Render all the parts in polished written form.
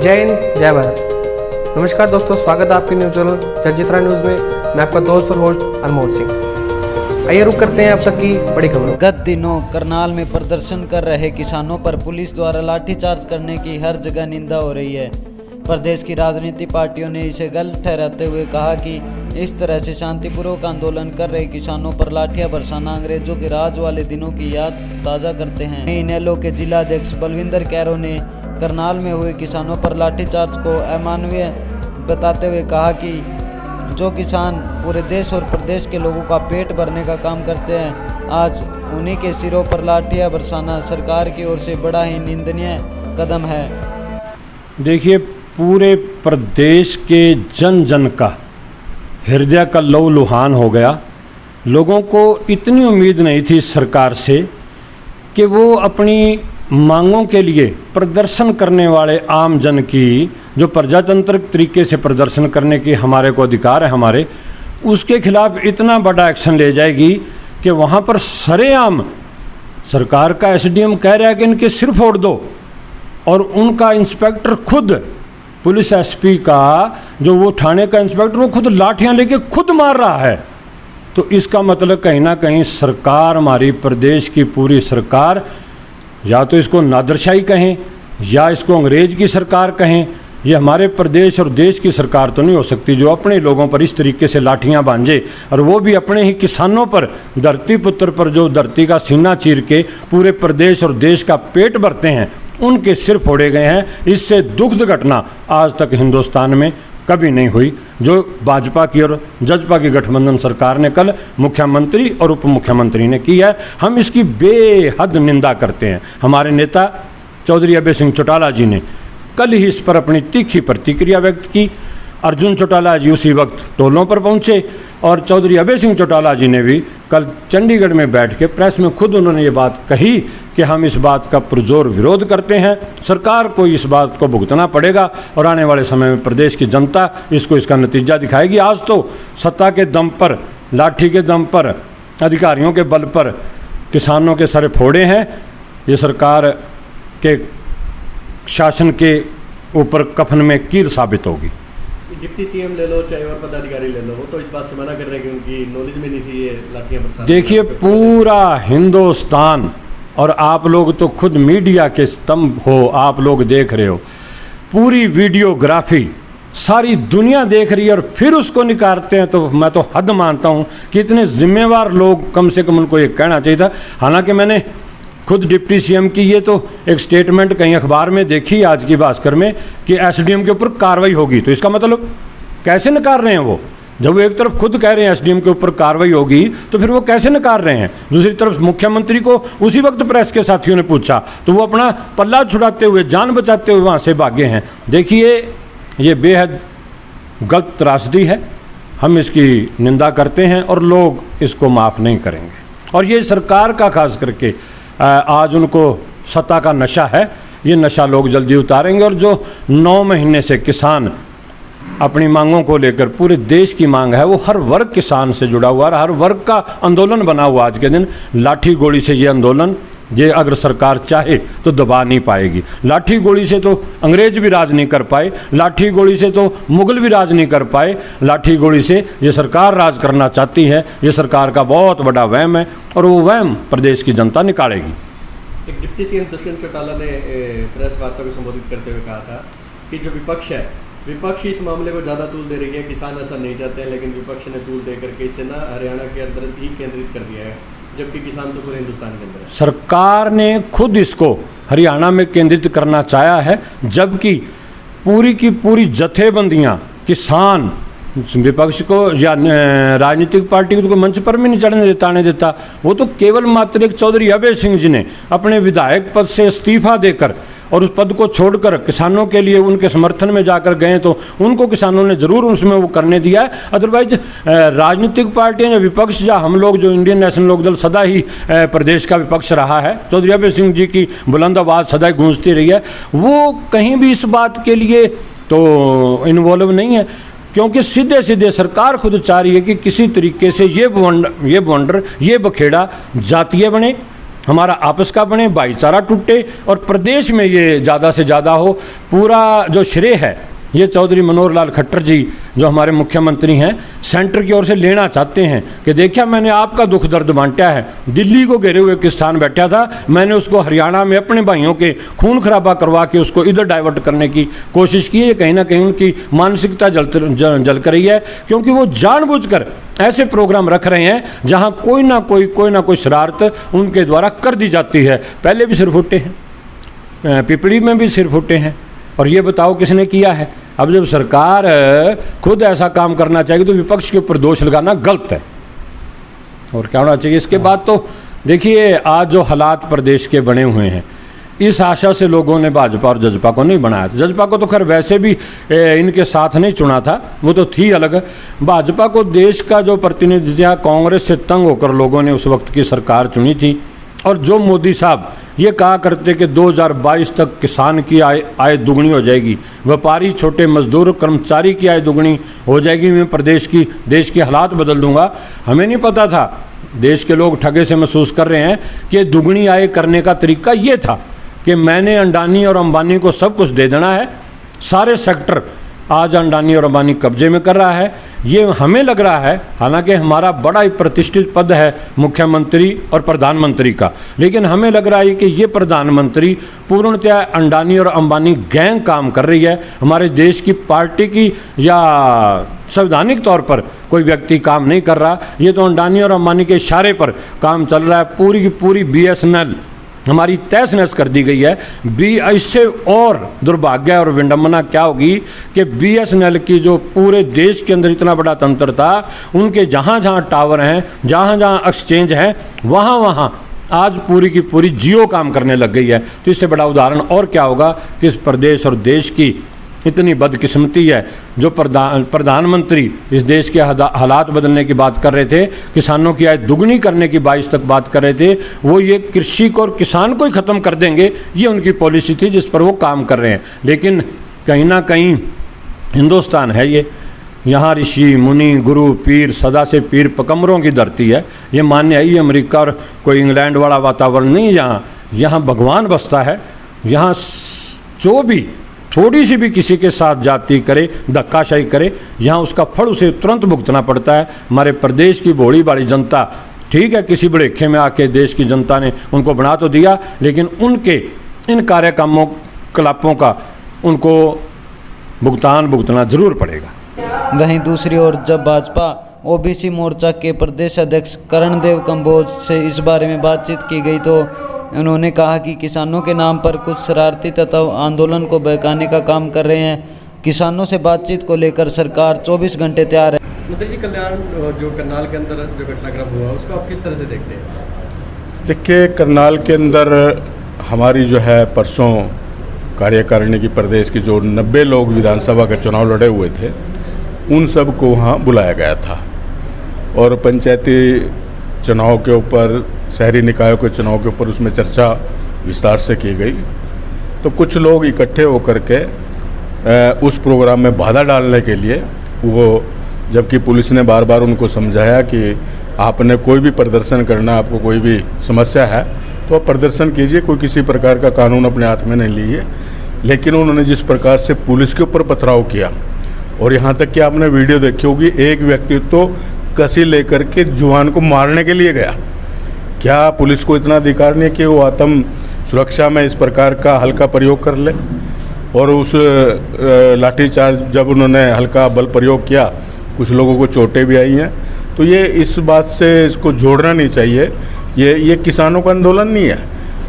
जय हिंद, जय भारत। नमस्कार दोस्तों, स्वागत है आपके न्यूज़ चैनल जगजीत न्यूज़ में। मैं आपका दोस्त और होस्ट अनमोल सिंह। आइए रुक करते हैं अब तक की बड़ी खबरों। गत दिनों करनाल में प्रदर्शन कर रहे किसानों पर पुलिस द्वारा लाठीचार्ज करने की हर जगह निंदा हो रही है। प्रदेश की राजनीतिक पार्टियों ने इसे गलत ठहराते हुए कहा कि इस तरह से शांतिपूर्वक आंदोलन कर रहे किसानों पर लाठियां बरसाना अंग्रेजों के राज वाले दिनों की याद ताज़ा करते हैं। इनेलो के जिलाध्यक्ष बलविंदर कैरो ने करनाल में हुए किसानों पर लाठीचार्ज को अमानवीय बताते हुए कहा कि जो किसान पूरे देश और प्रदेश के लोगों का पेट भरने का काम करते हैं, आज उन्हीं के सिरों पर लाठियां बरसाना सरकार की ओर से बड़ा ही निंदनीय कदम है। देखिए, पूरे प्रदेश के जन जन का हृदय का लहूलुहान हो गया। लोगों को इतनी उम्मीद नहीं थी सरकार से कि वो अपनी मांगों के लिए प्रदर्शन करने वाले आम जन की, जो प्रजातंत्र तरीके से प्रदर्शन करने की हमारे को अधिकार है हमारे, उसके खिलाफ इतना बड़ा एक्शन ले जाएगी कि वहाँ पर सरेआम सरकार का एसडीएम कह रहा है कि इनके सिर फोड़ दो, और उनका इंस्पेक्टर खुद, पुलिस एसपी का जो वो थाने का इंस्पेक्टर, वो खुद लाठियाँ लेके खुद मार रहा है। तो इसका मतलब कहीं ना कहीं सरकार, हमारी प्रदेश की पूरी सरकार, या तो इसको नादरशाही कहें या इसको अंग्रेज की सरकार कहें, ये हमारे प्रदेश और देश की सरकार तो नहीं हो सकती जो अपने लोगों पर इस तरीके से लाठियां बांधे, और वो भी अपने ही किसानों पर, धरती पुत्र पर, जो धरती का सीना चीर के पूरे प्रदेश और देश का पेट भरते हैं, उनके सिर फोड़े गए हैं। इससे दुखद घटना आज तक हिंदुस्तान में कभी नहीं हुई, जो भाजपा की और जजपा की गठबंधन सरकार ने कल मुख्यमंत्री और उप मुख्यमंत्री ने की है। हम इसकी बेहद निंदा करते हैं। हमारे नेता चौधरी अभय सिंह चौटाला जी ने कल ही इस पर अपनी तीखी प्रतिक्रिया व्यक्त की। अर्जुन चौटाला जी उसी वक्त टोलों पर पहुंचे, और चौधरी अभय सिंह चौटाला जी ने भी कल चंडीगढ़ में बैठ के प्रेस में खुद उन्होंने ये बात कही कि हम इस बात का पुरजोर विरोध करते हैं। सरकार को इस बात को भुगतना पड़ेगा और आने वाले समय में प्रदेश की जनता इसका नतीजा दिखाएगी। आज तो सत्ता के दम पर, लाठी के दम पर, अधिकारियों के बल पर किसानों के सर फोड़े हैं। ये सरकार के शासन के ऊपर कफन में कील साबित होगी। डिप्टी सीएम ले लो, चाहे और पदाधिकारी ले लो, वो तो इस बात से मना कर रहे हैं कि उनकी नॉलेज में नहीं थी ये लाठियां बरसाना। देखिए, पूरा हिंदुस्तान, और आप लोग तो खुद मीडिया के स्तंभ हो, आप लोग देख रहे हो, पूरी वीडियोग्राफी सारी दुनिया देख रही है, और फिर उसको निकारते हैं। तो मैं तो हद मानता हूँ कि इतने जिम्मेवार लोग, कम से कम उनको ये कहना चाहिए था। हालांकि मैंने खुद डिप्टी सीएम की ये तो एक स्टेटमेंट कहीं अखबार में देखी आज की भास्कर में कि एसडीएम के ऊपर कार्रवाई होगी। तो इसका मतलब कैसे नकार रहे हैं वो? जब वो एक तरफ खुद कह रहे हैं एसडीएम के ऊपर कार्रवाई होगी, तो फिर वो कैसे नकार रहे हैं? दूसरी तरफ मुख्यमंत्री को उसी वक्त प्रेस के साथियों ने पूछा तो वो अपना पल्ला छुड़ाते हुए, जान बचाते हुए वहाँ से भागे हैं। देखिए, ये बेहद गलत त्रासदी है। हम इसकी निंदा करते हैं और लोग इसको माफ़ नहीं करेंगे। और ये सरकार का खास करके आज उनको सत्ता का नशा है, ये नशा लोग जल्दी उतारेंगे। और जो 9 महीने से किसान अपनी मांगों को लेकर, पूरे देश की मांग है, वो हर वर्ग किसान से जुड़ा हुआ है, हर वर्ग का आंदोलन बना हुआ आज के दिन। लाठी गोली से ये आंदोलन, ये अगर सरकार चाहे तो दबा नहीं पाएगी। लाठी गोली से तो अंग्रेज भी राज नहीं कर पाए, लाठी गोली से तो मुगल भी राज नहीं कर पाए, लाठी गोली से ये सरकार राज करना चाहती है। ये सरकार का बहुत बड़ा वहम है, और वो वहम प्रदेश की जनता निकालेगी। एक डिप्टी सीएम दुष्यंत चौटाला ने प्रेस वार्ता को संबोधित करते हुए कहा था कि जो विपक्ष है, विपक्ष इस मामले को ज़्यादा तूल दे रही है। किसान ऐसा नहीं चाहते हैं, लेकिन विपक्ष ने तूल दे करके इसे ना हरियाणा के अंदर ही केंद्रित कर दिया है, जबकि किसान तो पूरे हिंदुस्तान के अंदर है। सरकार ने खुद इसको हरियाणा में केंद्रित करना चाहा है, जबकि पूरी की पूरी जथेबंदियां, किसान, विपक्ष को या राजनीतिक पार्टी को तो कोई मंच पर भी नहीं चढ़ने देता। वो तो केवल मात्र एक चौधरी अभय सिंह जी ने अपने विधायक पद से इस्तीफा देकर और उस पद को छोड़कर किसानों के लिए उनके समर्थन में जाकर गए, तो उनको किसानों ने ज़रूर उसमें वो करने दिया है। अदरवाइज राजनीतिक पार्टियां या विपक्ष या हम लोग, जो इंडियन नेशनल लोकदल सदा ही प्रदेश का विपक्ष रहा है, चौधरी अभय सिंह जी की बुलंद आवाज़ सदा ही गूंजती रही है, वो कहीं भी इस बात के लिए तो इन्वॉल्व नहीं है, क्योंकि सीधे सीधे सरकार खुद चाह रही है कि किसी तरीके से ये बवंडर, ये बखेड़ा जातीय बने हमारा आपस का बने, भाईचारा टूटे और प्रदेश में ये ज़्यादा से ज़्यादा हो। पूरा जो श्रेय है ये चौधरी मनोहर लाल खट्टर जी जो हमारे मुख्यमंत्री हैं सेंटर की ओर से लेना चाहते हैं कि देखिए मैंने आपका दुख दर्द बांटा है। दिल्ली को घेरे हुए किसान बैठा था, मैंने उसको हरियाणा में अपने भाइयों के खून खराबा करवा के उसको इधर डाइवर्ट करने की कोशिश की है। कहीं ना कहीं उनकी मानसिकता जल कर रही है, क्योंकि वो जानबूझकर ऐसे प्रोग्राम रख रहे हैं जहाँ कोई ना कोई शरारत उनके द्वारा कर दी जाती है। पहले भी सिर फुटे हैं, पिपली में भी सिर फुटे हैं, और ये बताओ किसने किया है। अब जब सरकार खुद ऐसा काम करना चाहिए तो विपक्ष के ऊपर दोष लगाना गलत है, और क्या होना चाहिए। इसके बाद तो देखिए आज जो हालात प्रदेश के बने हुए हैं, इस आशा से लोगों ने भाजपा और जजपा को नहीं बनाया था। जजपा को तो खैर वैसे भी इनके साथ नहीं चुना था, वो तो थी अलग। भाजपा को देश का जो प्रतिनिधि था, कांग्रेस से तंग होकर लोगों ने उस वक्त की सरकार चुनी थी। और जो मोदी साहब ये कहा करते कि 2022 तक किसान की आय दुगनी हो जाएगी, व्यापारी, छोटे मजदूर, कर्मचारी की आय दुगनी हो जाएगी, मैं देश की हालात बदल दूंगा। हमें नहीं पता था, देश के लोग ठगे से महसूस कर रहे हैं कि दुगनी आय करने का तरीका ये था कि मैंने अंडानी और अंबानी को सब कुछ दे देना है। सारे सेक्टर आज अंडानी और अंबानी कब्जे में कर रहा है, ये हमें लग रहा है। हालांकि हमारा बड़ा ही प्रतिष्ठित पद है मुख्यमंत्री और प्रधानमंत्री का, लेकिन हमें लग रहा है कि ये प्रधानमंत्री पूर्णतः अंडानी और अंबानी गैंग काम कर रही है। हमारे देश की पार्टी की या संवैधानिक तौर पर कोई व्यक्ति काम नहीं कर रहा, ये तो अंडानी और अंबानी के इशारे पर काम चल रहा है। पूरी की पूरी BSNL हमारी तहस नहस कर दी गई है। इससे और दुर्भाग्य और विडंबना क्या होगी कि BSNL की जो पूरे देश के अंदर इतना बड़ा तंत्र था, उनके जहाँ जहाँ टावर हैं, जहाँ जहाँ एक्सचेंज हैं, वहाँ वहाँ आज पूरी की पूरी जियो काम करने लग गई है। तो इससे बड़ा उदाहरण और क्या होगा कि इस प्रदेश और देश की इतनी बदकिस्मती है। जो प्रधानमंत्री इस देश के हालात बदलने की बात कर रहे थे, किसानों की आय दुगनी करने की 22 तक बात कर रहे थे, वो ये कृषि को और किसान को ही ख़त्म कर देंगे, ये उनकी पॉलिसी थी जिस पर वो काम कर रहे हैं। लेकिन कहीं ना कहीं हिंदुस्तान है ये, यहाँ ऋषि मुनि गुरु पीर सदा से पीर पकमरों की धरती है। ये मान्य है, ये अमेरिका और कोई इंग्लैंड वाला वातावरण नहीं है। यहाँ भगवान बसता है। यहाँ जो भी थोड़ी सी भी किसी के साथ जाति करे, धक्काशाही करे, यहाँ उसका फल उसे तुरंत भुगतना पड़ता है। हमारे प्रदेश की भोली भाली जनता, ठीक है, किसी बड़ेखे में आके देश की जनता ने उनको बना तो दिया, लेकिन उनके इन कार्यकलापों का उनको भुगतना जरूर पड़ेगा। वहीं दूसरी ओर जब भाजपा OBC मोर्चा के प्रदेश अध्यक्ष करणदेव कंबोज से इस बारे में बातचीत की गई तो उन्होंने कहा कि किसानों के नाम पर कुछ शरारती तत्व आंदोलन को बहकाने का काम कर रहे हैं। किसानों से बातचीत को लेकर सरकार 24 घंटे तैयार है। मंत्री जी, कल्याण जो करनाल के अंदर जो घटनाक्रम हुआ उसको आप किस तरह से देखते हैं? देखिए, करनाल के अंदर हमारी जो है परसों कार्यकारिणी की प्रदेश की जो 90 लोग विधानसभा का चुनाव लड़े हुए थे, उन सब को वहाँ बुलाया गया था और पंचायती चुनाव के ऊपर, शहरी निकायों के चुनाव के ऊपर उसमें चर्चा विस्तार से की गई। तो कुछ लोग इकट्ठे होकर के उस प्रोग्राम में बाधा डालने के लिए, वो जबकि पुलिस ने बार बार उनको समझाया कि आपने कोई भी प्रदर्शन करना, आपको कोई भी समस्या है तो आप प्रदर्शन कीजिए, कोई किसी प्रकार का कानून अपने हाथ में नहीं लीजिए। लेकिन उन्होंने जिस प्रकार से पुलिस के ऊपर पथराव किया, और यहाँ तक कि आपने वीडियो देखी होगी, एक व्यक्ति तो कसी लेकर के जुआन को मारने के लिए गया। क्या पुलिस को इतना अधिकार नहीं कि वो आत्म सुरक्षा में इस प्रकार का हल्का प्रयोग कर ले? और उस लाठीचार्ज जब उन्होंने हल्का बल प्रयोग किया, कुछ लोगों को चोटें भी आई हैं। तो ये इस बात से इसको जोड़ना नहीं चाहिए। ये किसानों का आंदोलन नहीं है,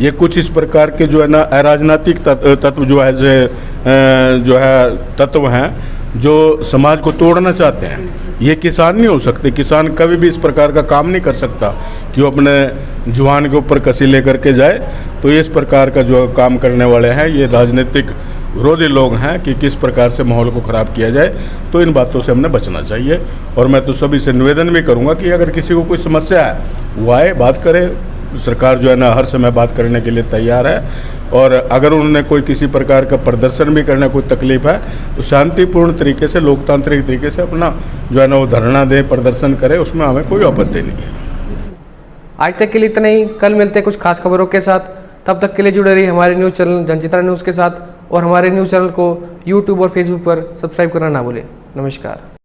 ये कुछ इस प्रकार के जो है ना अराजनीतिक तत्व जो है तत्व हैं जो समाज को तोड़ना चाहते हैं। ये किसान नहीं हो सकते। किसान कभी भी इस प्रकार का काम नहीं कर सकता कि वो अपने जुआन के ऊपर कसी लेकर के जाए। तो ये इस प्रकार का जो काम करने वाले हैं, ये राजनीतिक विरोधी लोग हैं कि किस प्रकार से माहौल को ख़राब किया जाए। तो इन बातों से हमने बचना चाहिए। और मैं तो सभी से निवेदन भी करूंगा कि अगर किसी को कोई समस्या है वो आए, बात करे। सरकार जो है ना हर समय बात करने के लिए तैयार है। और अगर उन्होंने कोई किसी प्रकार का प्रदर्शन भी करना, कोई तकलीफ है, तो शांतिपूर्ण तरीके से, लोकतांत्रिक तरीके से अपना जो है ना वो धरना दे, प्रदर्शन करे, उसमें हमें कोई आपत्ति नहीं है। आज तक के लिए इतना ही। कल मिलते हैं कुछ खास खबरों के साथ। तब तक के लिए जुड़े रहिए हमारे न्यूज़ चैनल जनचित्रा न्यूज़ के साथ और हमारे न्यूज़ चैनल को यूट्यूब और फेसबुक पर सब्सक्राइब करना ना भूलें। नमस्कार।